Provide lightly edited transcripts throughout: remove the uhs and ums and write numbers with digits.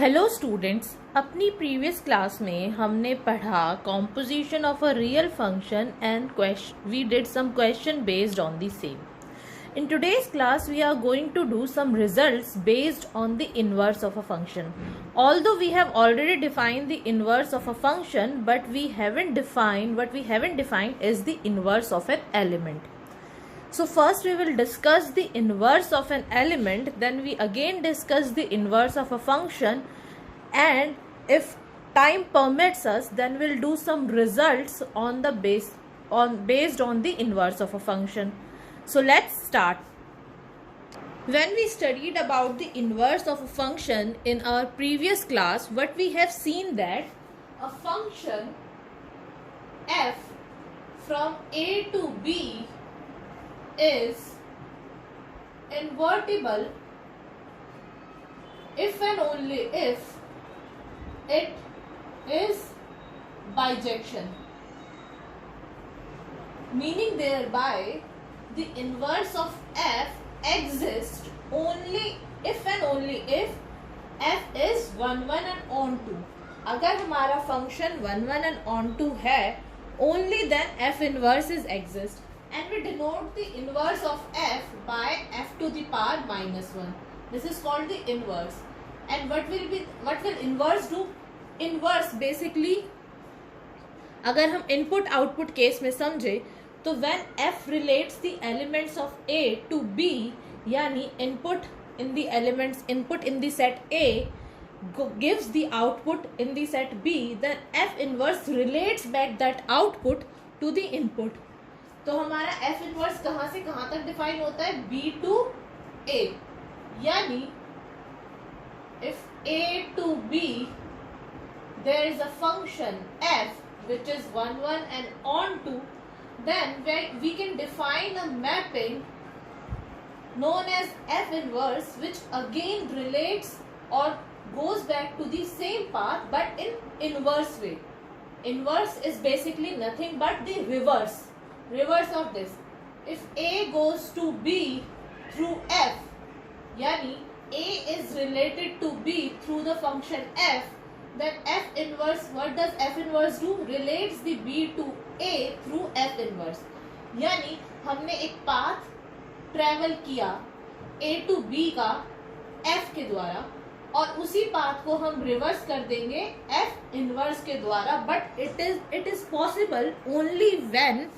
Hello students, अपनी previous class में हमने पढ़ा composition of a real function and we did some question based on the same. In today's class, we are going to do some results based on the inverse of a function. Although we have already defined the inverse of a function, but what we haven't defined is the inverse of an element. So first we will discuss the inverse of an element, then we again discuss the inverse of a function, and if time permits us, then we'll do some results on the based on the inverse of a function. So let's start. When we studied about the inverse of a function in our previous class, what we have seen that a function f from a to b is invertible if and only if it is bijection, meaning thereby the inverse of f exists only if and only if f is 1 1 and onto. अगर हमारा function 1 1 and onto है, only then f inverse is exist, and we denote the inverse of f by f to the power -1. This is called the inverse. And what will inverse do? Inverse basically, अगर हम input output case में समझे तो when f relates the elements of a to b, यानी input in the set a gives the output in the set b, then f inverse relates back that output to the input. तो हमारा f inverse कहाँ से कहाँ तक define होता है? b to a, यानी if a to b there is a function f which is 1 1 and onto, then we can define a mapping known as f inverse, which again relates or goes back to the same path but in inverse way. Inverse is basically nothing but the reverse of this. If a goes to b through f, yani a is related to b through the function f, then f inverse, what does f inverse do? Relates the b to a through f inverse. यानी हमने एक path travel किया a to b का f के द्वारा, और उसी path को हम रिवर्स कर देंगे f इनवर्स के द्वारा, but it is possible only when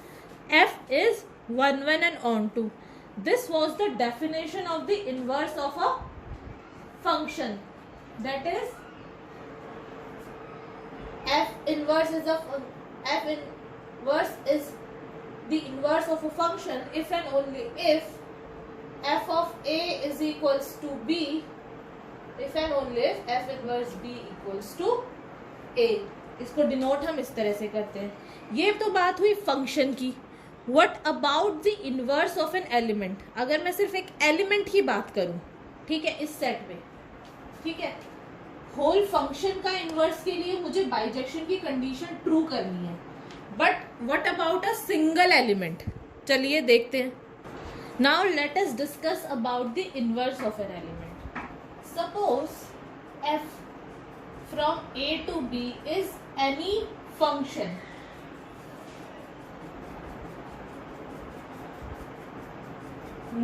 f is 1 1 and onto. This was the definition of the inverse of a function. That is, f inverse is the inverse of a function if and only if f of a is equals to b, if and only if f inverse b equals to a. इसको denote हम इस तरह से करते हैं. ये तो बात हुई फंक्शन की. What about the inverse of an element? अगर मैं सिर्फ एक एलिमेंट की बात करूं, ठीक है, इस सेट में, ठीक है, होल फंक्शन का इनवर्स के लिए मुझे बाइजेक्शन की कंडीशन ट्रू करनी है. But what about a single element? चलिए देखते हैं. Now let us discuss about the inverse of an element. Suppose f from a to b is any function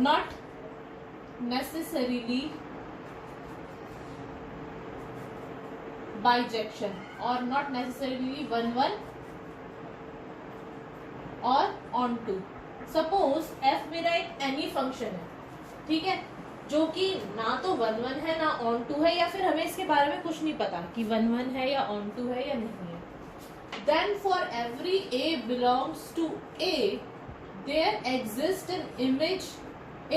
not necessarily bijection or not necessarily 1 1 or onto. Suppose f मेरा एक any function है, ठीक है, जो कि ना तो 1 1 है ना onto है, या फिर हमें इसके बारे में कुछ नहीं पता कि 1 1 है या onto है या नहीं है. Then for every a belongs to a, there exists an image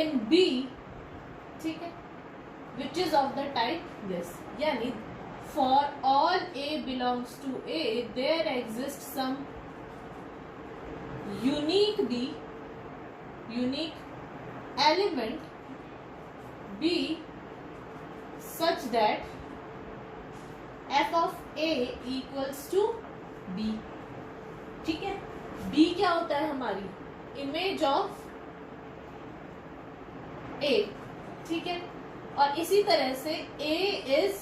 in b, ठीक है, which is of the type this. यानी for all a belongs to a, there exists some unique element b such that f of a equals to b. ठीक है, b क्या होता है? हमारी image of a, ठीक है, और इसी तरह से a is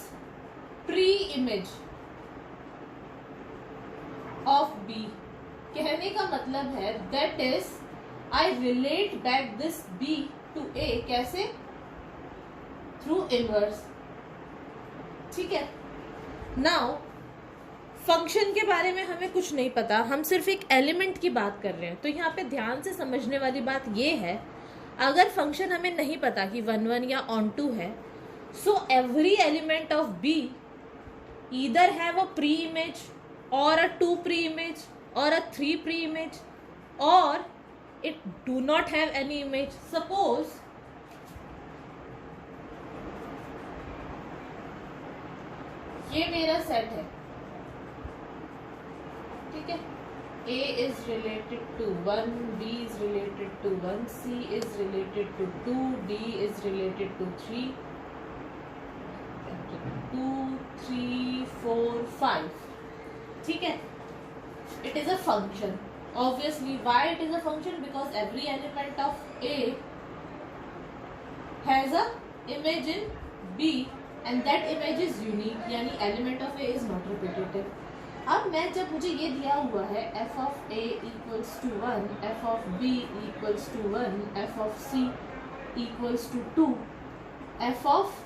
image of B, कहने का मतलब है that is I relate back this B to A, कैसे? Through inverse. ठीक है, नाउ फंक्शन के बारे में हमें कुछ नहीं पता, हम सिर्फ एक एलिमेंट की बात कर रहे हैं। तो यहाँ पे ध्यान से समझने वाली बात ये है, अगर फंक्शन हमें नहीं पता कि 1 1 या ऑन टू है, so every element of be either have a pre image और अ 2 प्री इमेज और अ 3 प्री इमेज और it do not have any image. Suppose ये मेरा सेट है, ठीक है, A is related to 1, B is related to 1, C is related to 2, D is related to 3, 2, 3, 4, 5, ठीक है। It is a function. Obviously, why it is a function? Because every element of A has a image in B and that image is unique, यानी element of A is not repetitive. अब मैं जब मुझे ये दिया हुआ है f of a equals to 1, f of b equals to 1, f of c equals to 2, f of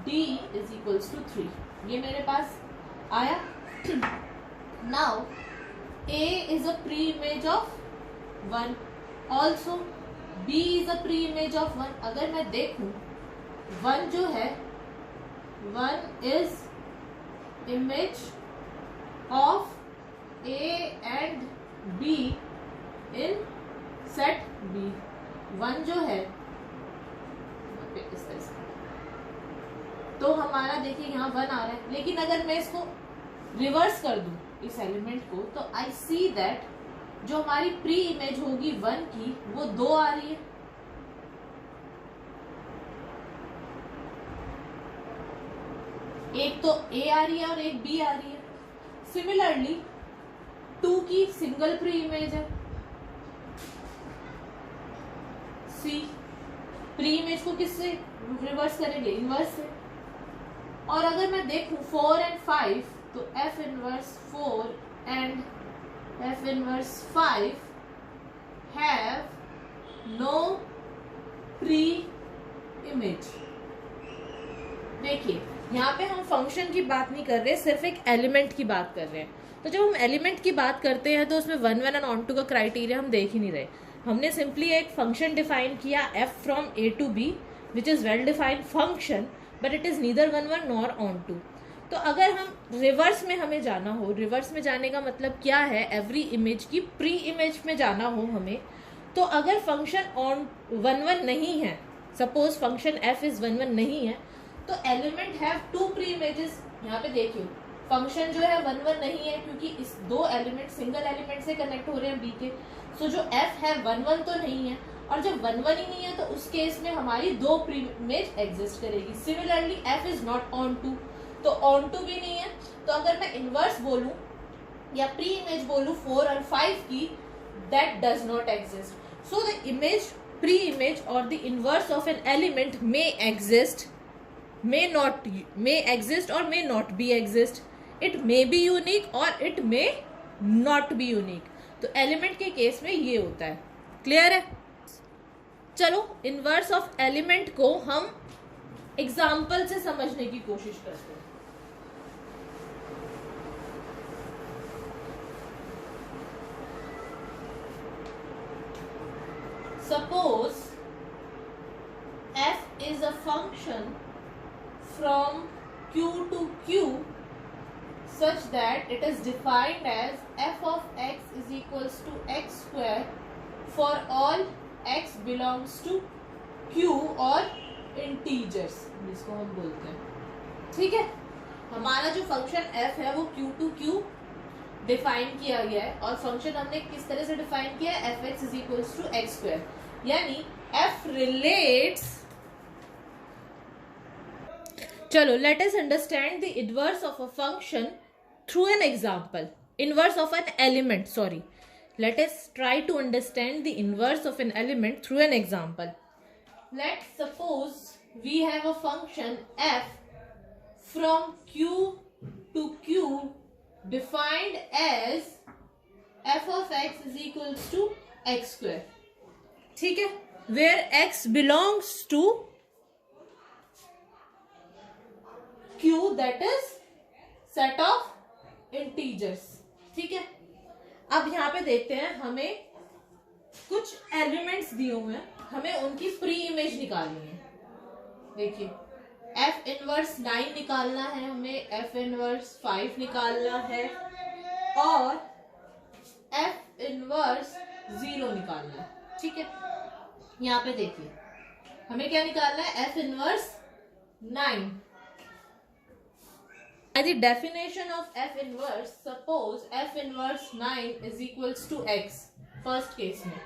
d is equals to 3, ये मेरे पास आया। Now a is a pre-image of 1, also b is a pre-image of 1। अगर मैं देखूं 1 जो है 1 is image of A and B in set B। 1 जो है इस तरह से, तो हमारा देखिए यहाँ 1 आ रहा है, लेकिन अगर मैं इसको रिवर्स कर दूं इस एलिमेंट को, तो आई सी दैट जो हमारी प्री इमेज होगी 1 की वो 2 आ रही है, एक तो A आ रही है और एक B आ रही है। सिमिलरली 2 की सिंगल प्री इमेज है, C प्री इमेज को किससे रिवर्स करेंगे? इनवर्स से। और अगर मैं देखूं 4 एंड 5, तो F inverse 4 and F inverse 5 have no pre image. देखिए यहाँ पे हम फंक्शन की बात नहीं कर रहे, सिर्फ एक एलिमेंट की बात कर रहे हैं। तो जब हम एलिमेंट की बात करते हैं तो उसमें 1 1 एंड ऑन टू का क्राइटेरिया हम देख ही नहीं रहे। हमने सिंपली एक फंक्शन डिफाइन किया f from a to b which is well defined function, but it is neither 1 1 nor onto. तो अगर हम रिवर्स में हमें जाना हो, रिवर्स में जाने का मतलब क्या है, एवरी इमेज की प्री इमेज में जाना हो हमें, तो अगर फंक्शन ऑन 1 1 नहीं है, सपोज फंक्शन f इज 1 1 नहीं है, तो एलिमेंट हैव 2 प्री इमेजेस। यहाँ पे देखिए फंक्शन जो है 1 1 नहीं है क्योंकि इस 2 एलिमेंट सिंगल एलिमेंट से कनेक्ट हो रहे हैं b के, सो जो f है 1 1 तो नहीं है, और जब 1 1 ही नहीं है तो उस केस में हमारी 2 प्री इमेज एग्जिस्ट करेगी। Similarly f is not onto, तो ऑन टू भी नहीं है, तो अगर मैं इनवर्स बोलूं या प्री इमेज बोलूं 4 और 5 की, that does not exist. So the image, pre image और the inverse of an element may exist, may exist or may not be exist, it may be unique or it may not be unique। तो element के case में ये होता है। Clear है? चलो inverse of element को हम एग्जाम्पल से समझने की कोशिश करते हैं। Suppose f is a function from q to q such that it is defined as f of x is equals to x square for all x belongs to q और integers जिसको हम बोलते हैं। ठीक है, हमारा जो फंक्शन f है वो q to q डिफाइन किया गया है, और फंक्शन हमने किस तरह से डिफाइन किया है, F X is equals to X square, यानी f relates। चलो let us understand the inverse of a function through an example, inverse of an element, sorry, let us try to understand the inverse of an element through an example. Let's suppose we have a function f from q to Q defined as f of x is equals to x square. ठीक है, where x belongs to Q, that is set of integers. ठीक है, अब यहाँ पे देखते हैं, हमें कुछ एलिमेंट्स दिए हुए हैं, हमें उनकी प्री इमेज निकालनी है. देखिए, f इनवर्स 9 निकालना है, हमें f इनवर्स 5 निकालना है और f इनवर्स 0 निकालना है. ठीक है, यहाँ पे देखिए हमें क्या निकालना है, f inverse 9. By the definition of f inverse, suppose f inverse 9 is equals to x. First case में,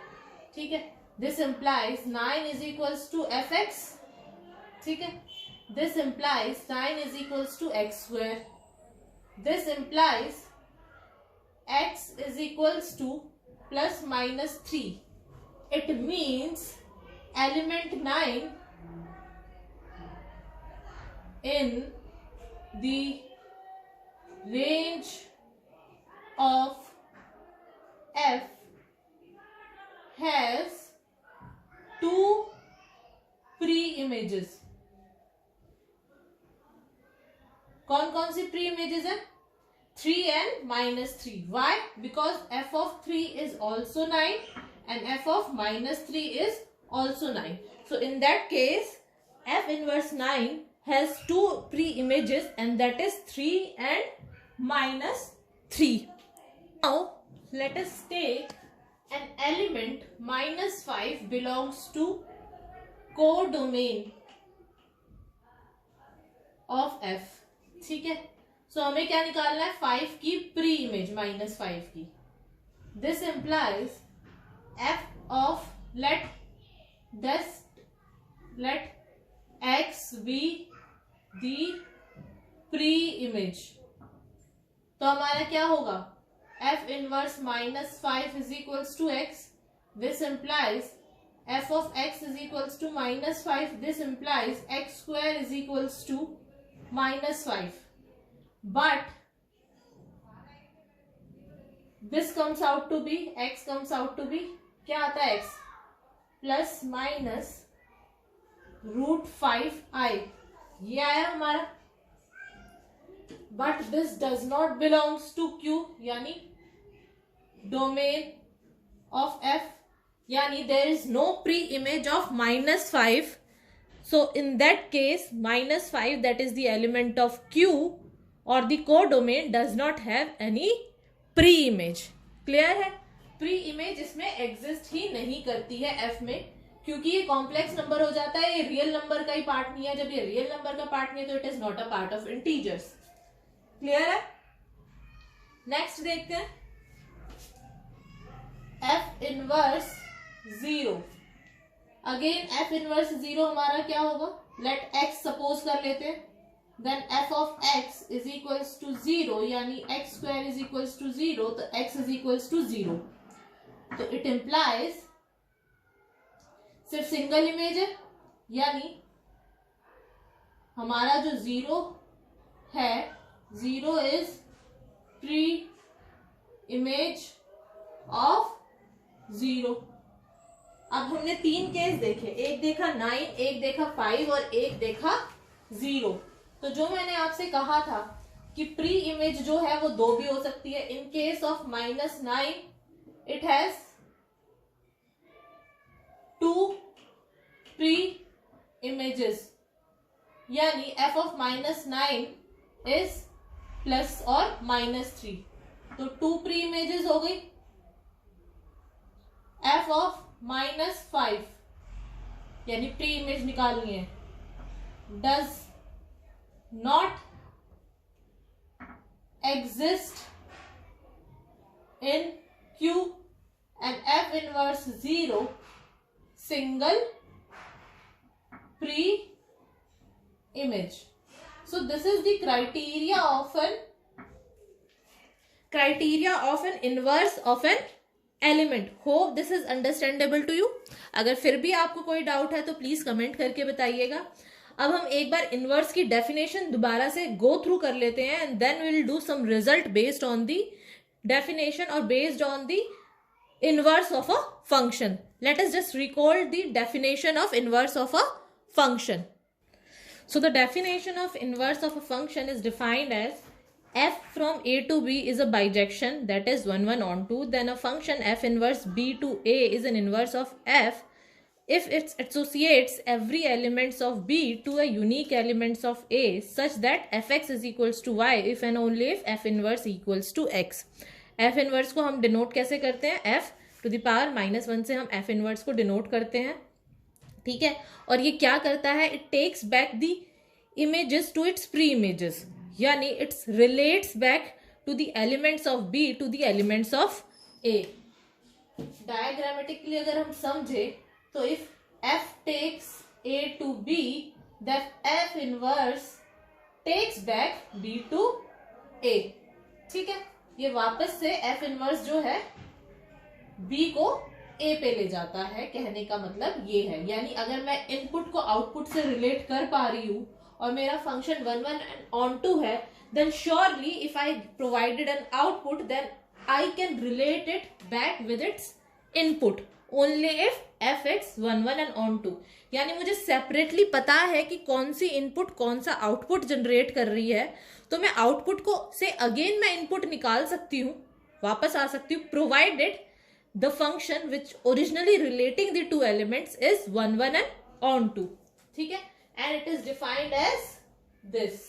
ठीक है, this implies 9 is equals to fx. ठीक है, this implies 9 is equals to x square. This implies x is equals to plus minus 3. It means element 9 in the range of f has two pre-images. कौन कौन C pre images है, 3 and minus 3. Why? Because f of 3 is also 9 and f of minus 3 is also 9. So in that case, f inverse 9 has two pre-images and that is 3 and minus 3. Now let us take an element minus 5 belongs to codomain of f. ठीक है, सो हमें क्या निकालना है, 5 की pre image minus 5 की. This implies f of let x be the pre image. तो हमारा क्या होगा, f inverse minus 5 is equals to x. This implies f of x is equals to minus 5. This implies x square is equals to minus 5. But this comes out to be, x comes out to be, क्या आता है x? Plus minus root 5i. ये आया हमारा. But this does not belongs to Q, यानी domain of f, यानी there is no pre-image of minus 5. So in that case, minus 5, that is the element of Q or the codomain, does not have any pre-image. Clear है? Pre-image इसमें exist ही नहीं करती है f में, क्योंकि ये complex number हो जाता है, ये रियल नंबर का ही पार्ट नहीं है. जब ये रियल नंबर का पार्ट नहीं है तो it is not a part of integers. Clear है? नेक्स्ट देखते हैं, f inverse 0. Again f inverse 0 हमारा क्या होगा, लेट x सपोज कर लेते हैं, then f of x is equals to 0, यानी x square is equals to 0, तो x इज इक्वल्स टू 0. तो इट इंप्लाइज सिर्फ सिंगल इमेज है, यानी हमारा जो 0 है, 0 इज प्री इमेज ऑफ 0. अब हमने 3 केस देखे, एक देखा 9, एक देखा 5 और एक देखा 0. तो जो मैंने आपसे कहा था कि प्री इमेज जो है वो 2 भी हो सकती है. In case of minus 9 it has 2 pre images, यानी f of minus 9 is plus और माइनस 3. तो 2 प्री इमेजेस हो गई. f ऑफ माइनस 5 यानी प्री इमेज निकालनी है, does not exist in Q and f inverse 0 single pre image. So this is the criteria of an inverse of an element. Hope this is understandable to you. अगर फिर भी आपको कोई doubt है तो please comment करके बताइएगा. अब हम एक बार इनवर्स की डेफिनेशन दोबारा से गो थ्रू कर लेते हैं and then we will do some result based on the definition और based on the inverse of a function. Let us just recall the definition of inverse of a function. So the definition of inverse of a function is defined as f from a to b is a bijection, that is 1 1 on 2. Then a function f inverse b to a is an inverse of f if it associates every elements of b to a unique elements of a such that fx is equals to y if and only if f inverse equals to x. F inverse को हम denote कैसे करते हैं, F two the power -1 से हम F inverse को denote करते हैं, ठीक है। और ये क्या करता है, it takes back the images to its pre images, यानी its relates back to the elements of B to the elements of A. Diagrammatically अगर हम समझे तो if F takes A to B that F inverse takes back B to A, ठीक है। ये वापस से एफ इनवर्स जो है बी को ए पे ले जाता है, कहने का मतलब ये है। यानी अगर मैं इनपुट को आउटपुट से रिलेट कर पा रही हूं और मेरा फंक्शन 1 1 on 2 है, then surely if I provided an output then I can relate it back with its input only if F X 1 1 on 2। यानी मुझे सेपरेटली पता है कि कौन सी इनपुट कौन सा आउटपुट जनरेट कर रही है, तो मैं आउटपुट को से अगेन मैं इनपुट निकाल सकती हूँ, वापस आ सकती हूँ, provided the function which originally relating the two elements is 1 1 on 2, ठीक है। And it is defined as this.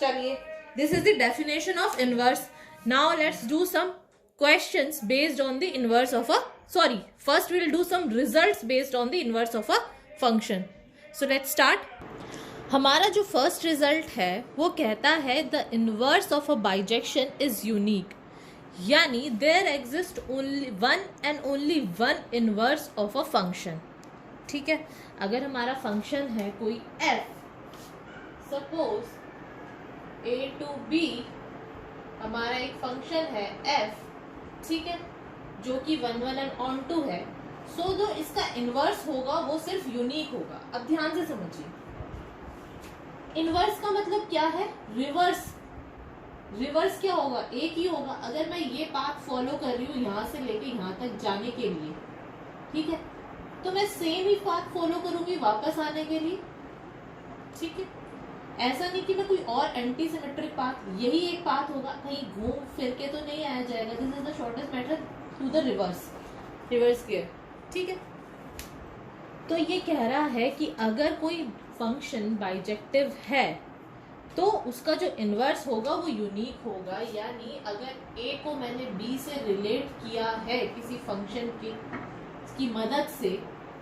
चलिए, this is the definition of inverse. Now let's do some questions based on the inverse of a first we'll do some results based on the inverse of a function. So let's start. हमारा जो first result है वो कहता है the inverse of a bijection is unique, यानी there exist only one and only one inverse of a function, ठीक है। अगर हमारा फंक्शन है कोई f, suppose a to b हमारा एक फंक्शन है f, ठीक है, जो कि 1 1 on 2 है, सो जो इसका इनवर्स होगा वो सिर्फ यूनिक होगा। अब ध्यान से समझिए, इनवर्स का मतलब क्या है, रिवर्स। रिवर्स क्या होगा, एक ही होगा। अगर मैं ये पाथ फॉलो कर रही हूँ यहाँ से लेके यहाँ तक जाने के लिए, ठीक है, तो मैं सेम ही पाथ फॉलो करूंगी वापस आने के लिए, ठीक है। ऐसा नहीं कि मैं कोई और एंटी सिमेट्रिक पाथ, यही एक पाथ होगा, कहीं घूम फिर के तो नहीं आया जाएगा। This is the shortest method to the reverse, reverse care, ठीक है। तो ये कह रहा है कि अगर कोई फंक्शन बाइजेक्टिव है तो उसका जो इनवर्स होगा वो यूनिक होगा। यानी अगर a को मैंने b से रिलेट किया है किसी फंक्शन की मदद से,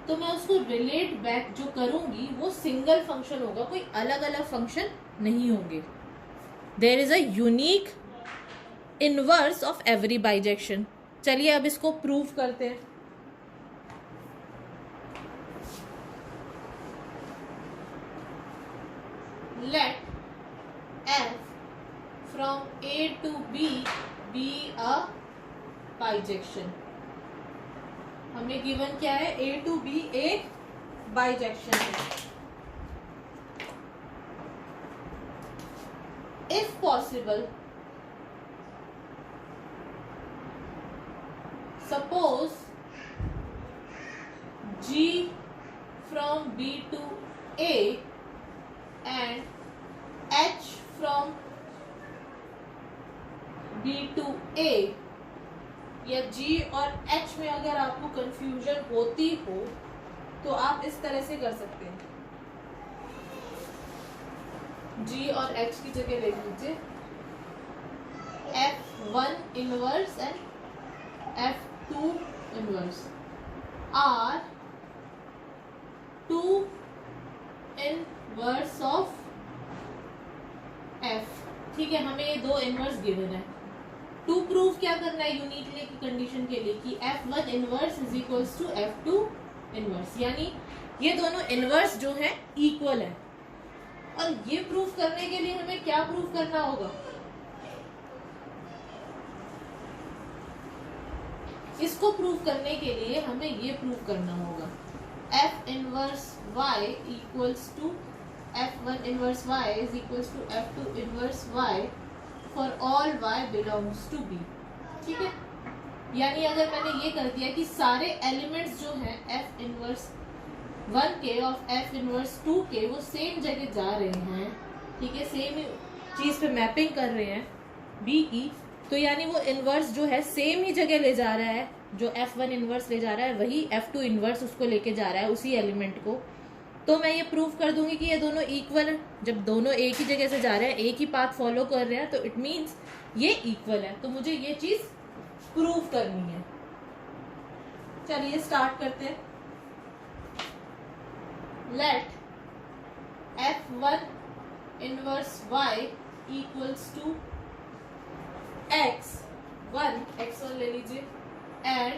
तो मैं उसको रिलेट बैक जो करूंगी वो सिंगल फंक्शन होगा, कोई अलग अलग फंक्शन नहीं होंगे। There is a unique inverse of every bijection. चलिए अब इसको प्रूव करते हैं। Let f from a to b be a bijection। हमें गिवन क्या है, a to b एक बाइजेक्शन है। If possible, suppose g from b to a and h from b to a, या g और h में अगर आपको कंफ्यूजन होती हो तो आप इस तरह से कर सकते हैं, g और h की जगह ले लीजिए f1 inverse and f2 inverse are two inverse of f, ठीक है। हमें ये दो इनवर्स गिवन है। टू प्रूव क्या करना है यूनिकली की कंडीशन के लिए कि f1 inverse is equals to f2 inverse, यानी ये दोनों इनवर्स जो है इक्वल है। और ये प्रूव करने के लिए हमें क्या प्रूव करना होगा, इसको प्रूव करने के लिए हमें ये प्रूव करना होगा f inverse y equals to F1 inverse y is equals to F2 inverse y for all y belongs to B. ठीक है, यानी अगर मैंने ये कर दिया कि सारे एलिमेंट्स जो हैं F इनवर्स 1 के और F इनवर्स 2 के वो सेम जगह जा रहे हैं, ठीक है, सेम चीज पे मैपिंग कर रहे हैं B की, तो यानी वो इनवर्स जो है सेम ही जगह ले जा रहा है, जो F1 इनवर्स ले जा रहा है वही F2 इनवर्स उसको लेके जा रहा है, उसी एलिमेंट को। तो मैं ये प्रूव कर दूंगी कि ये दोनों इक्वल है। जब दोनों एक ही जगह से जा रहे हैं, एक ही पाथ फॉलो कर रहे हैं, तो इट मीन्स ये इक्वल है। तो मुझे ये चीज प्रूव करनी है। चलिए स्टार्ट करते हैं। Let F1 inverse y equals to x1 ले लीजिए and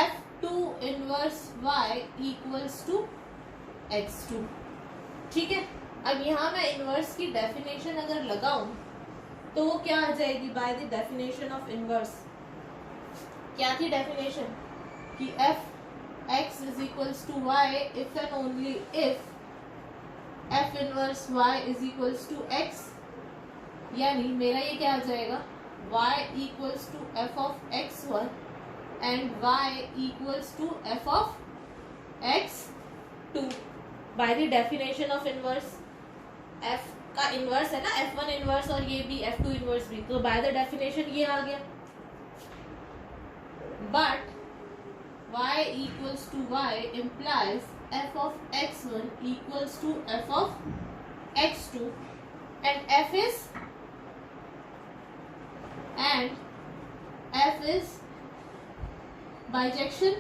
F2 inverse y equals to x2। ठीक है, अब यहाँ मैं इनवर्स की डेफिनेशन अगर लगाऊं तो वो क्या आ जाएगी? By the definition of inverse क्या थी डेफिनेशन? कि f(x) is equals to y if and only if f inverse y is equals to x, यानी मेरा ये क्या आ जाएगा? y equals to f of x1 and y equals to f of x2 by the definition of inverse. f का inverse है ना f1 inverse और ये भी f2 इनवर्स भी, तो बाय द डेफिनेशन ये आ गया। But y equals to y implies f of x1 equals to f of x2 and f is bijection,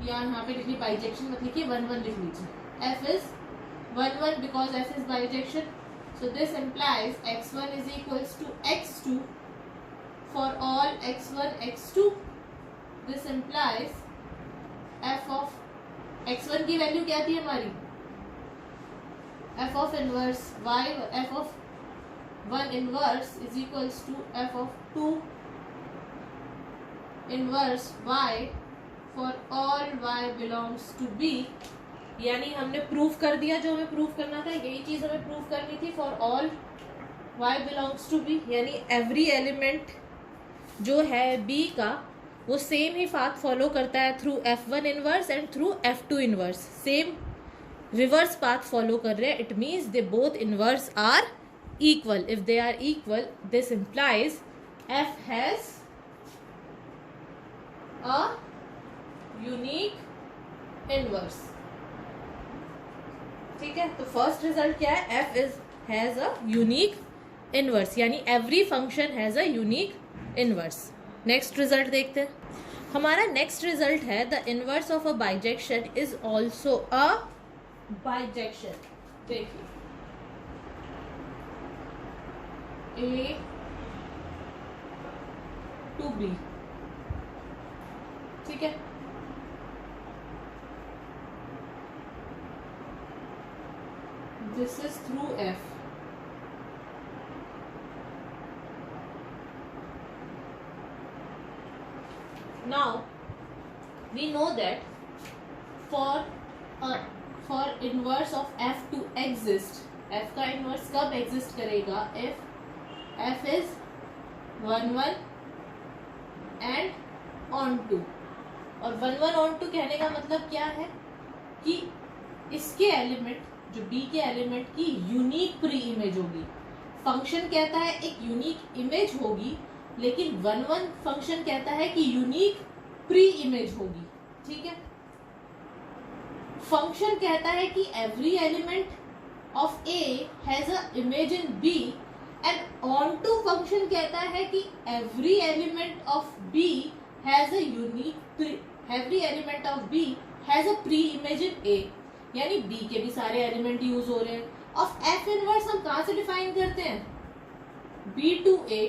या यहाँ पे लिखिए bijection मत लिखिए, 1 1 लिख लीजिए। f is 1 1 because f is bijection, so this implies x1 is equals to x2 for all x1 x2। this implies f of x1 की value क्या थी हमारी? f of inverse y, f of 1 inverse is equals to f of 2 inverse y for all y belongs to B। यानी हमने proof कर दिया जो हमें प्रूफ करना था, यही चीज हमें प्रूफ करनी थी for all y belongs to B, यानी एवरी एलिमेंट जो है B का वो सेम ही पाथ फॉलो करता है through F1 inverse and through F2 inverse, same reverse path follow कर रहे हैं। It means they both inverse are equal. If they are equal this implies F has a unique inverse. ठीक है, तो first result क्या है? F has a unique inverse, यानी every function has a unique inverse. Next result देखते हैं। हमारा next result है the inverse of a bijection is also a bijection. देखिए A to B, ठीक है, this is through F। Now we know that for inverse of f to exist, f का inverse कब exist करेगा? if f is 1 1 and on 2। और 1 1 on 2 कहने का मतलब क्या है? कि इसके एलिमेंट जो B के एलिमेंट की यूनिक प्री इमेज होगी। फंक्शन कहता है एक यूनिक इमेज होगी, लेकिन 1 1 फंक्शन कहता है कि यूनिक प्री इमेज होगी। ठीक है, फंक्शन कहता है कि every element of A has a image in B and onto function कहता है कि every element of B has a unique, every element of B has a pre image in A, यानी B के भी सारे element use हो रहे हैं। ऑफ F इनवर्स हम कहां से डिफाइन करते हैं? B to A।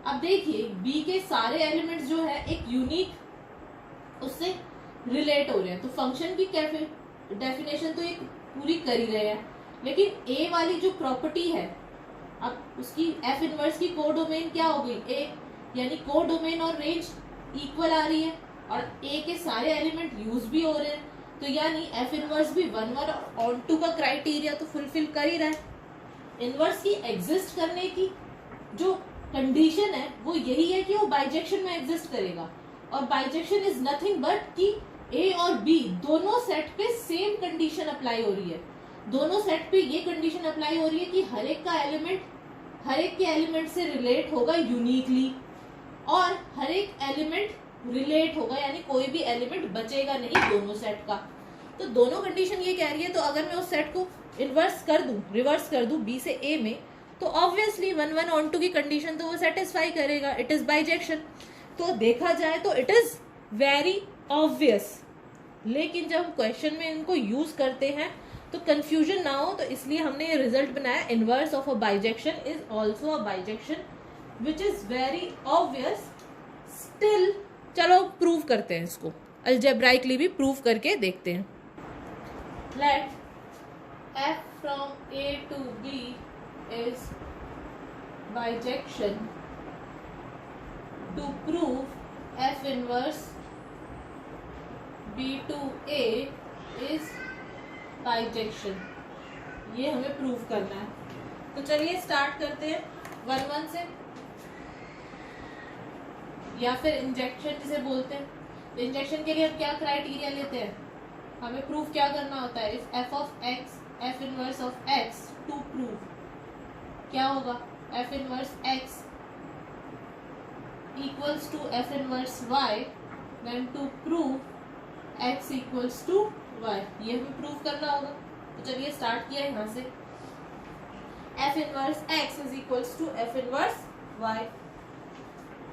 अब देखिए B के सारे एलिमेंट्स जो है एक यूनिक उससे रिलेट हो रहे हैं, तो फंक्शन की डेफिनेशन तो एक पूरी कर ही रहे हैं, लेकिन A वाली जो प्रॉपर्टी है, अब उसकी F इनवर्स की कोडोमेन क्या हो गई? A, यानी कोडोमेन और रेंज इक्वल आ रही है और A के सारे एलिमेंट यूज भी हो रहे हैं। तो यानी एफ इनवर्स भी 1 1 ऑन टू का क्राइटेरिया तो फुलफिल कर ही रहा है। इनवर्स की एग्जिस्ट करने की जो कंडीशन है वो यही है कि वो बाइजेक्शन में एग्जिस्ट करेगा, और बाइजेक्शन इज नथिंग बट कि ए और बी दोनों सेट पे सेम कंडीशन अप्लाई हो रही है। दोनों सेट पे ये कंडीशन अप्लाई हो रही है कि हर एक के एलिमेंट से रिलेट होगा यूनिकली, और हर एक एलिमेंट रिलेट होगा, यानी कोई भी एलिमेंट बचेगा नहीं दोनों सेट का। तो दोनों कंडीशन ये कह रही है, तो अगर मैं उस सेट को इन्वर्स कर दूं, रिवर्स कर दूं बी से ए में, तो ऑब्वियसली 1 1 ऑन टू की कंडीशन तो वो सेटिस्फाई करेगा, इट इज बाइजेक्शन। तो देखा जाए तो इट इज वेरी ऑब्वियस, लेकिन जब क्वेश्चन में इनको यूज करते हैं तो कंफ्यूजन ना हो, तो इसलिए हमने ये रिजल्ट बनाया, inverse of a bijection is also a bijection which is very obvious. Still चलो प्रूव करते हैं इसको, अलजेब्राइकली भी प्रूव करके देखते हैं। Let f from a to b is bijection. To prove f inverse b to a is bijection, ये हमें प्रूव करना है। तो चलिए स्टार्ट करते हैं 1 1 से, या फिर इंजेक्शन जिसे बोलते हैं। तो इंजेक्शन के लिए हम क्या क्राइटेरिया लेते हैं, हमें प्रूफ क्या करना होता है, if f of x f inverse of x to prove क्या होगा, f inverse x equals to f inverse y, then to prove x equals to y, ये हमें प्रूव करना होगा। तो चलिए स्टार्ट किया यहाँ से, f inverse x is equals to f inverse y।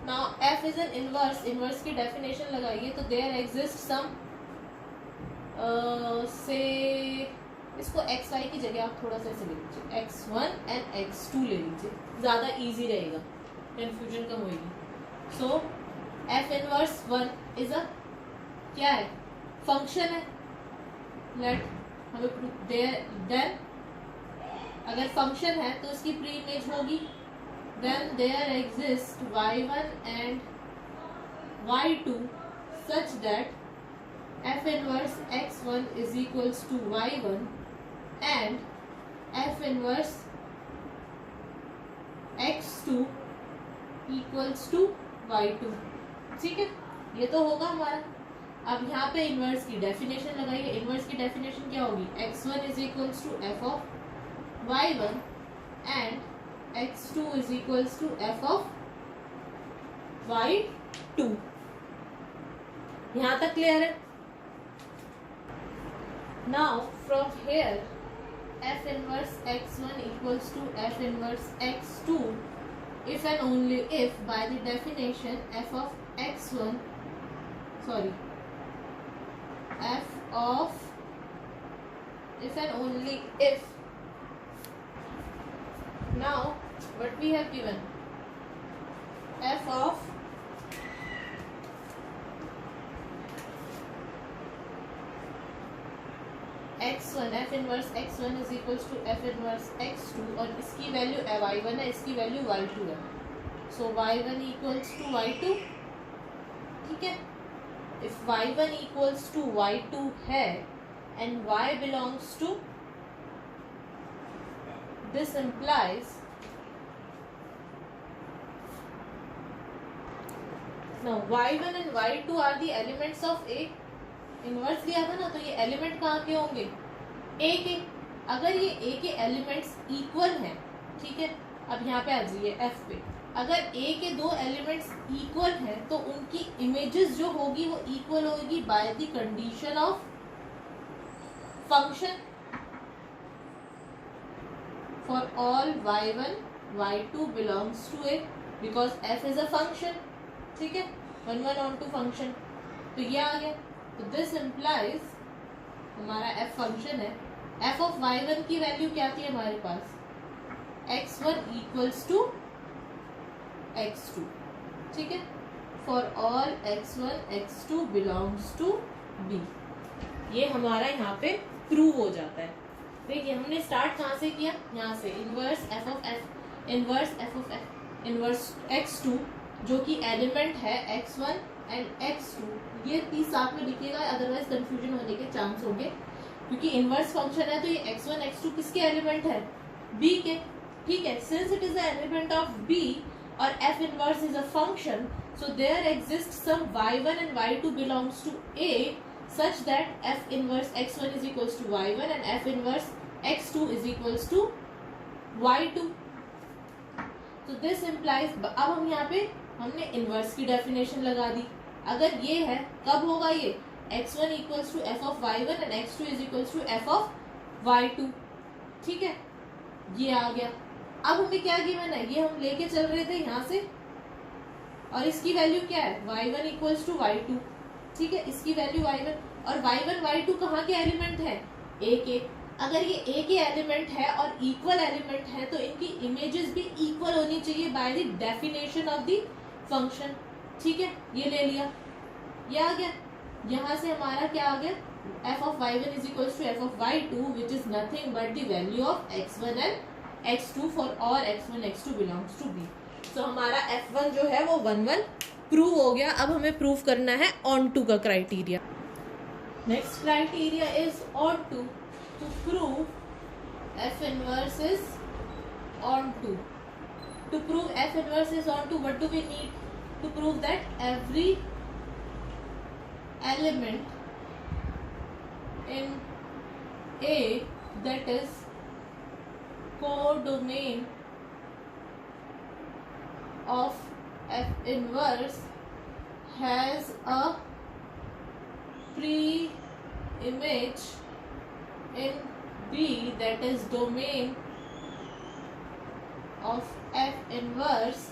Now f is an inverse, inverse की डेफिनेशन लगाइए, तो देयर एग्जिस्ट सम से इसको एक्स वाई की जगह आप थोड़ा सा ऐसे ले लीजिए, x1 एंड x2 ले लीजिए, ज़्यादा इजी रहेगा, कन्फ्यूजन कम होगी। सो f इनवर्स 1 इज अ क्या है, फंक्शन है। लेट हमें देन अगर फंक्शन है तो इसकी प्री इमेज होगी, then there exist y1 and y2 such that f inverse x1 is equals to y1 and f inverse x2 equals to y2। ठीक है, ये तो होगा हमारा। अब यहाँ पे इनवर्स की डेफिनेशन लगाइए, इनवर्स की डेफिनेशन क्या होगी, x1 is equals to f of y1 and x2 is equals to f of y2। यहाँ तक क्लियर है। Now from here f inverse x1 equals to f inverse x2 if and only if by the definition f of x1 f of if and only if, now what we have given, f of x1 f inverse x1 is equals to f inverse x2, और इसकी value y1 है, इसकी value y2 है। सो y1 equals to y2, ठीक है। If y1 equals to y2 है and y belongs to, this implies, now y1 and y2 are the elements of A। Inverse लिया था ना, तो ये एलिमेंट कहाँ के होंगे, ए के। अगर ये ए के एलिमेंट्स इक्वल हैं, ठीक है, अब यहाँ पे आ जाइए एफ पे, अगर ए के दो एलिमेंट्स इक्वल हैं तो उनकी इमेजेस जो होगी वो इक्वल होगी by the condition of function for all y1 y2 belongs to A, because f is a function, ठीक है, 1 1 ऑन टू फंक्शन। तो ये आ गया, तो दिस इम्प्लाइज हमारा f फंक्शन है, f ऑफ y1 की वैल्यू क्या थी हमारे पास, x1 इक्वल्स टू x2, ठीक है, for all x1 x2 belongs to b। ये हमारा यहाँ पे प्रूव हो जाता है। देखिए हमने स्टार्ट कहाँ से किया, यहाँ से inverse f of f, inverse f of f, inverse x2 जो कि एलिमेंट है x1 एंड x2, ये 30 साथ में लिखिएगा, अदरवाइज कंफ्यूजन होने के चांस होंगे, क्योंकि इनवर्स फंक्शन है तो ये x1 x2 किसके एलिमेंट है, b के, ठीक है। Since it is the element of b और f inverse is a function, so there exists some y1 and y2 belongs to a such that f inverse x1 is equals to y1 and f inverse x2 is equals to y2. So this implies, अब हम यहाँ पे हमने inverse की definition लगा दी। अगर ये है, कब होगा ये, x1 equals to f of y1 and x2 is equals to f of y2, ठीक है, ये आ गया। अब हमें क्या गिवन है, ये हम लेके चल रहे थे यहाँ से, और इसकी वैल्यू क्या है, y1 इक्वल्स टू y2, ठीक है, इसकी वैल्यू y1, और y1 y2 कहाँ के एलिमेंट है, a के। अगर ये a के एलिमेंट है और इक्वल एलिमेंट है तो इनकी इमेजेस भी इक्वल होनी चाहिए bye the definition of the function, ठीक है, ये ले लिया, ये आ गया। यहाँ से हमारा क्या आ गया, f of y1 is equals to f of y2 which is nothing but the value of x1 and x2 for all x1 x2 belongs to b. तो हमारा F1 जो है वो 1 प्रूव हो गया। अब हमें प्रूव करना है ऑन टू का criteria. Next criteria is onto prove F inverse is onto. To prove F inverse is on to, what do we need? To prove that every element in A that is codomain of F inverse has a pre-image in B that is domain of F inverse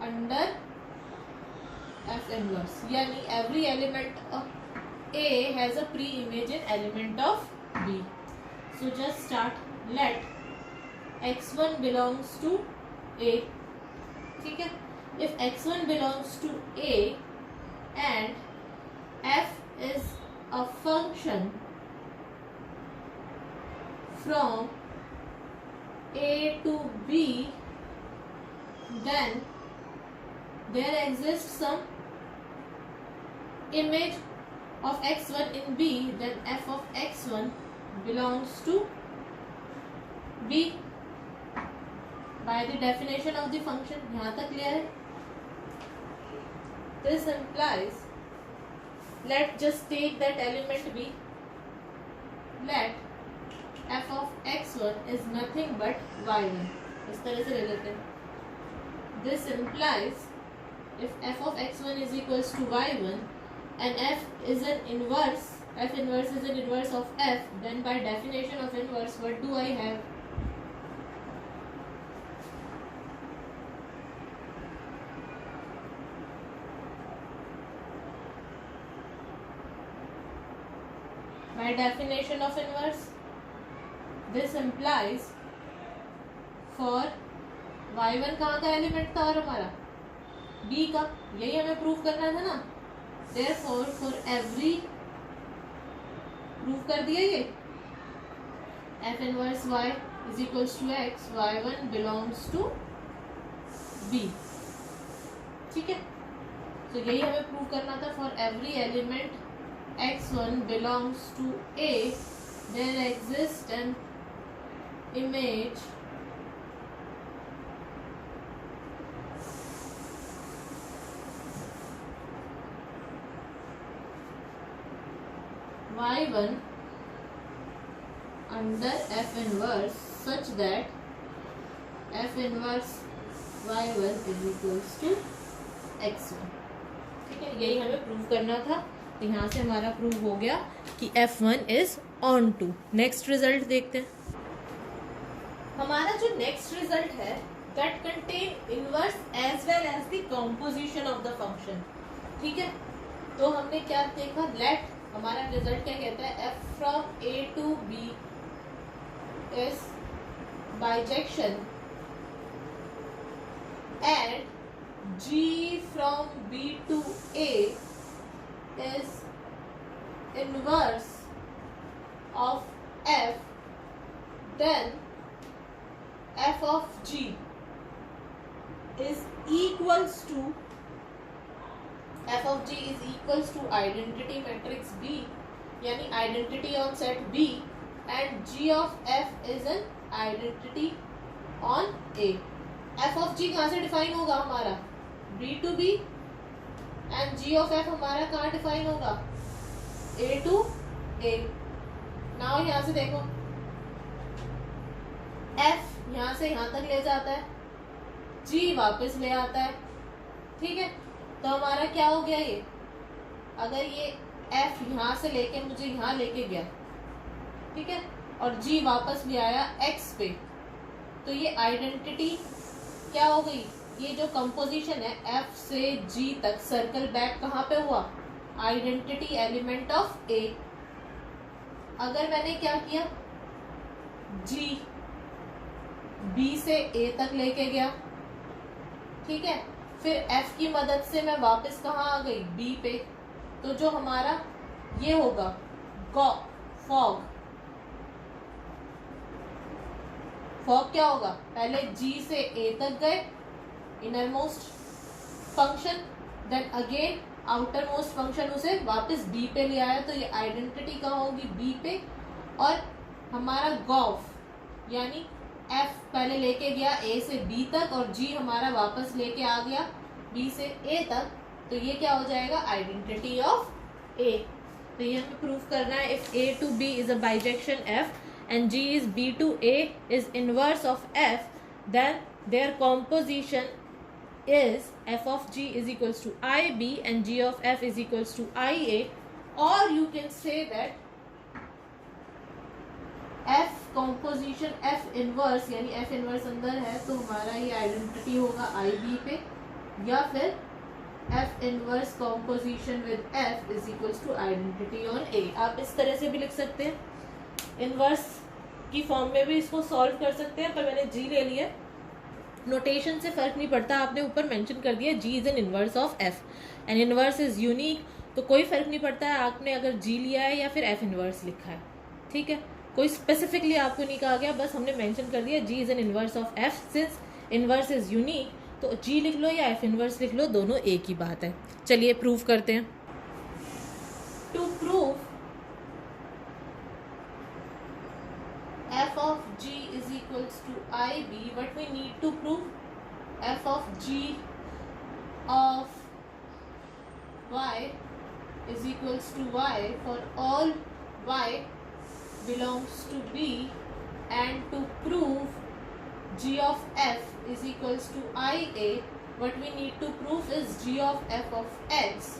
under F inverse, यानी every element of A has a pre-image in element of B. So just start. Let x1 belongs to A, ठीक है। If x1 belongs to A and f is a function from A to B, then there exists some image of x1 in B, then f of x1 belongs to B by the definition of the function. यहाँ तक clear है? This implies, let's just take that element B. Let f of x1 is nothing but y1. इस तरह से ले लेते हैं. This implies if f of x1 is equals to y1 and f is an inverse, f inverse is an inverse of f, then by definition of inverse, what do I have? By definition of inverse, this implies for y1 कहाँ का element था और हमारा b का, यही हमें prove करना था ना। Therefore for every, प्रूव कर दिया ये, f inverse y is equals to x, y1 belongs to b, ठीक है। तो यही हमें प्रूव करना था। For every element x1 belongs to A, there exists an image y1 under f inverse such that f inverse y1 is equals to x1, ठीक है, यही हमें प्रूव करना था। तो यहाँ से हमारा प्रूव हो गया कि f1 is onto. Next result देखते हैं। हमारा जो नेक्स्ट रिजल्ट है that contain inverse as well as the composition of the function, ठीक है। तो हमने क्या देखा, लेट, हमारा रिजल्ट क्या कहता है, f from a to b is bijection and g from b to a is inverse of f, then f of g is equals to F of G is equals to identity matrix B, यानी identity on set B, and G of F is an identity on A. F of G कहाँ से define होगा हमारा, B to B, and G of F हमारा कहाँ define होगा, ए to A. Now यहाँ से देखो, एफ यहाँ से यहाँ तक ले जाता है, जी वापस ले आता है, ठीक है। तो हमारा क्या हो गया ये, अगर ये एफ यहाँ से लेके मुझे यहाँ लेके गया, ठीक है, और जी वापस ले आया एक्स पे, तो ये आइडेंटिटी क्या हो गई, ये जो कंपोजिशन है एफ से जी तक सर्कल बैक कहाँ पे हुआ, आइडेंटिटी एलिमेंट ऑफ ए। अगर मैंने क्या किया, जी बी से ए तक लेके गया, ठीक है, फिर एफ की मदद से मैं वापस कहाँ आ गई, बी पे, तो जो हमारा ये होगा फॉग, फॉग क्या होगा, पहले जी से ए तक गए inner most function, then again outer most function उसे वापस बी पे ले आया, तो ये आइडेंटिटी कहाँ होगी, बी पे। और हमारा गॉफ यानी एफ पहले लेके गया ए से बी तक, और जी हमारा वापस लेके आ गया बी से ए तक, तो ये क्या हो जाएगा, आइडेंटिटी ऑफ ए। तो ये हमें प्रूफ करना है, if A to B is a bijection F and G is B to A is inverse of F, then their composition is F of G is equals to IB and G of F is equals to IA, or you can say that F composition F inverse यानी F inverse अंदर है तो हमारा ये identity होगा IB पे, या फिर F inverse composition with F is equals to identity on A। आप इस तरह से भी लिख सकते हैं, इनवर्स की फॉर्म में भी इसको सॉल्व कर सकते हैं, पर मैंने जी ले लिया, नोटेशन से फर्क नहीं पड़ता, आपने ऊपर मेंशन कर दिया G is an inverse of F and inverse is unique, तो कोई फर्क नहीं पड़ता है आपने अगर जी लिया है या फिर एफ इनवर्स लिखा है, ठीक है, कोई स्पेसिफिकली आपको नहीं कहा गया, बस हमने मेंशन कर दिया G is an inverse of F, since inverse is unique तो जी लिख लो या एफ इनवर्स लिख लो, दोनों एक ही बात है। चलिए प्रूव करते हैं। To prove f of g is equals to ib, what we need to prove, f of g of y is equals to y for all y belongs to b, and to prove g of f is equals to ia, what we need to prove is g of f of x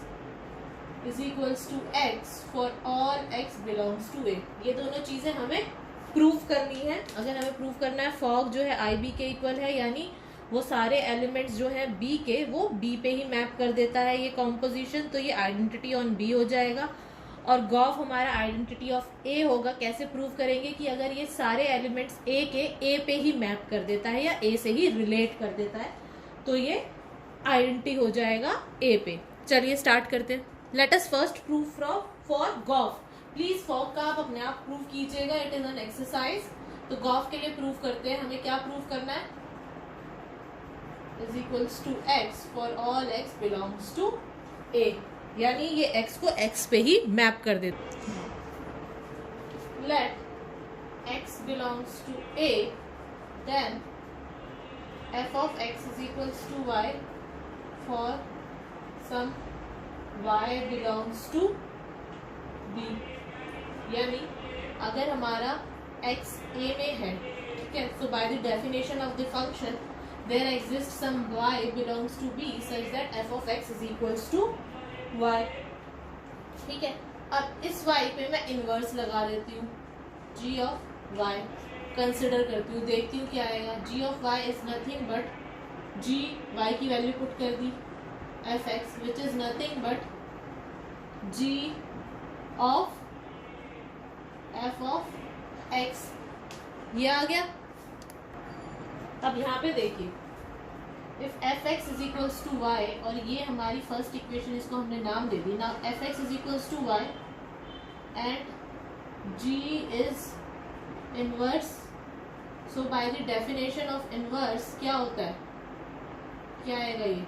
is equals to x for all x belongs to a। ये दोनों चीजें हमें proof करनी है। अगर हमें proof करना है फॉग जो है आई बी के इक्वल है, यानी वो सारे एलिमेंट्स जो हैं बी के वो बी पे ही मैप कर देता है ये कॉम्पोजिशन, तो ये आइडेंटिटी ऑन बी हो जाएगा। और गॉफ हमारा आइडेंटिटी ऑफ ए होगा। कैसे प्रूव करेंगे कि अगर ये सारे एलिमेंट्स ए के ए पे ही मैप कर देता है या ए से ही रिलेट कर देता है तो ये आइडेंटिटी हो जाएगा ए पे। चलिए स्टार्ट करते हैं। Let us first proof for G O F. Please F O G का आप अपने आप प्रूव कीजिएगा, इट इज एन एक्सरसाइज। तो गॉफ के लिए प्रूव करते हैं। हमें क्या प्रूव करना है, is equals to X for all X belongs to A, यानी ये एक्स को एक्स पे ही मैप कर देते। Let X belongs to A, then F of X is equals to Y for some Y belongs to B. यानी अगर हमारा x a में है, ठीक है, so by the definition of the function there exists some y belongs to b such that f of x is equals to y। ठीक है, अब इस y पे मैं इनवर्स लगा देती हूँ, g of y कंसिडर करती हूँ, देखती हूँ क्या आएगा। g of y is nothing but g, y की वैल्यू पुट कर दी, f x which is nothing but g of f of x, ये आ गया। अब यहाँ पे देखिए, if F X is equals to Y, और ये हमारी फर्स्ट इक्वेशन, इसको हमने नाम दे दी ना, F X is equals to Y and G is inverse. So by the definition of inverse क्या होता है, क्या आएगा ये,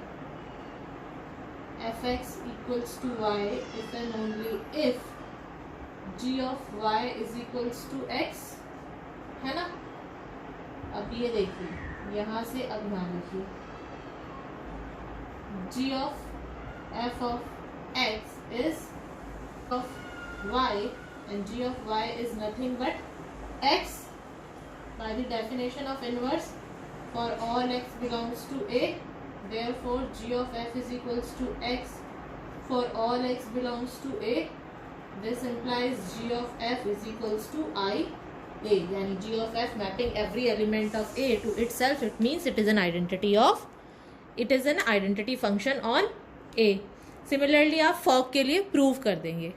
fx equals to y if and only if g of y is equals to x, है ना। अब ये देखिए यहाँ से, अब ध्यान रखिए, g of f of x is of y and g of y is nothing but x by the definition of inverse for all x belongs to a, therefore g of f is equals to x for all x belongs to a. This implies g of f is equals to I a, यानी g of f mapping every element of a to itself, it means it is an identity function on a. Similarly आप Fock के लिए prove कर देंगे.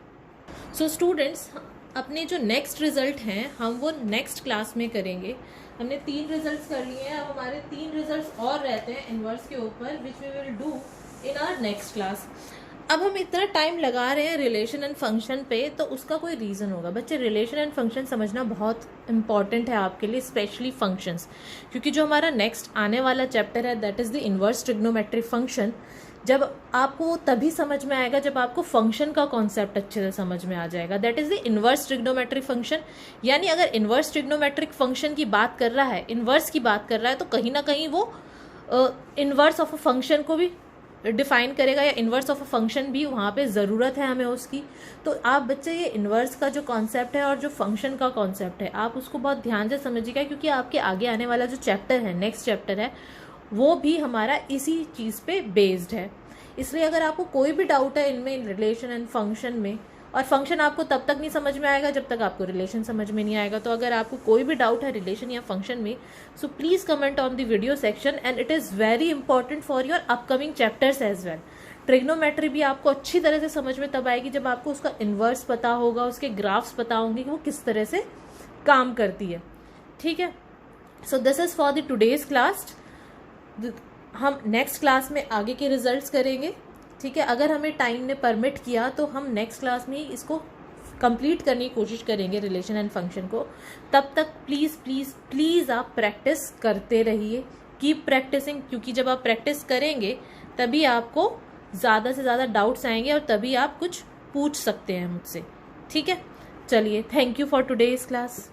So students, अपने जो next result हैं हम वो नेक्स्ट क्लास में करेंगे. हमने 3 रिजल्ट्स कर लिए हैं, अब हमारे 3 रिजल्ट्स और रहते हैं इन्वर्स के ऊपर, which we will do in our next class. अब हम इतना टाइम लगा रहे हैं रिलेशन एंड फंक्शन पे, तो उसका कोई रीज़न होगा. बच्चे, रिलेशन एंड फंक्शन समझना बहुत इंपॉर्टेंट है आपके लिए, स्पेशली फंक्शंस, क्योंकि जो हमारा नेक्स्ट आने वाला चैप्टर है that is the inverse trigonometric function. जब आपको तभी समझ में आएगा जब आपको फंक्शन का कॉन्सेप्ट अच्छे से समझ में आ जाएगा. That is the inverse trigonometric function. यानी अगर इन्वर्स ट्रिग्नोमेट्रिक फंक्शन की बात कर रहा है, इन्वर्स की बात कर रहा है, तो कहीं ना कहीं वो इन्वर्स ऑफ अ फंक्शन को भी डिफाइन करेगा, या इन्वर्स ऑफ अ फंक्शन भी वहाँ पे ज़रूरत है हमें उसकी. तो आप बच्चे ये इन्वर्स का जो कॉन्सेप्ट है और जो फंक्शन का कॉन्सेप्ट है, आप उसको बहुत ध्यान से समझिएगा, क्योंकि आपके आगे आने वाला जो चैप्टर है, नेक्स्ट चैप्टर है, वो भी हमारा इसी चीज़ पे बेस्ड है. इसलिए अगर आपको कोई भी डाउट है इनमें, रिलेशन एंड फंक्शन में, और फंक्शन आपको तब तक नहीं समझ में आएगा जब तक आपको रिलेशन समझ में नहीं आएगा. तो अगर आपको कोई भी डाउट है रिलेशन या फंक्शन में, so please comment on the video section, and it is very important for your upcoming chapters as well. Trigonometry भी आपको अच्छी तरह से समझ में तब आएगी जब आपको उसका इन्वर्स पता होगा, उसके ग्राफ्स पता होंगे कि वो किस तरह से काम करती है. ठीक है. So this is for the today's class. हम नेक्स्ट क्लास में आगे के रिजल्ट्स करेंगे. ठीक है. अगर हमें टाइम ने परमिट किया तो हम नेक्स्ट क्लास में ही इसको कंप्लीट करने की कोशिश करेंगे, रिलेशन एंड फंक्शन को. तब तक प्लीज़ प्लीज़ प्लीज़ आप प्रैक्टिस करते रहिए, कीप प्रैक्टिसिंग, क्योंकि जब आप प्रैक्टिस करेंगे तभी आपको ज़्यादा से ज़्यादा डाउट्स आएंगे और तभी आप कुछ पूछ सकते हैं मुझसे. ठीक है. चलिए, thank you for today's class.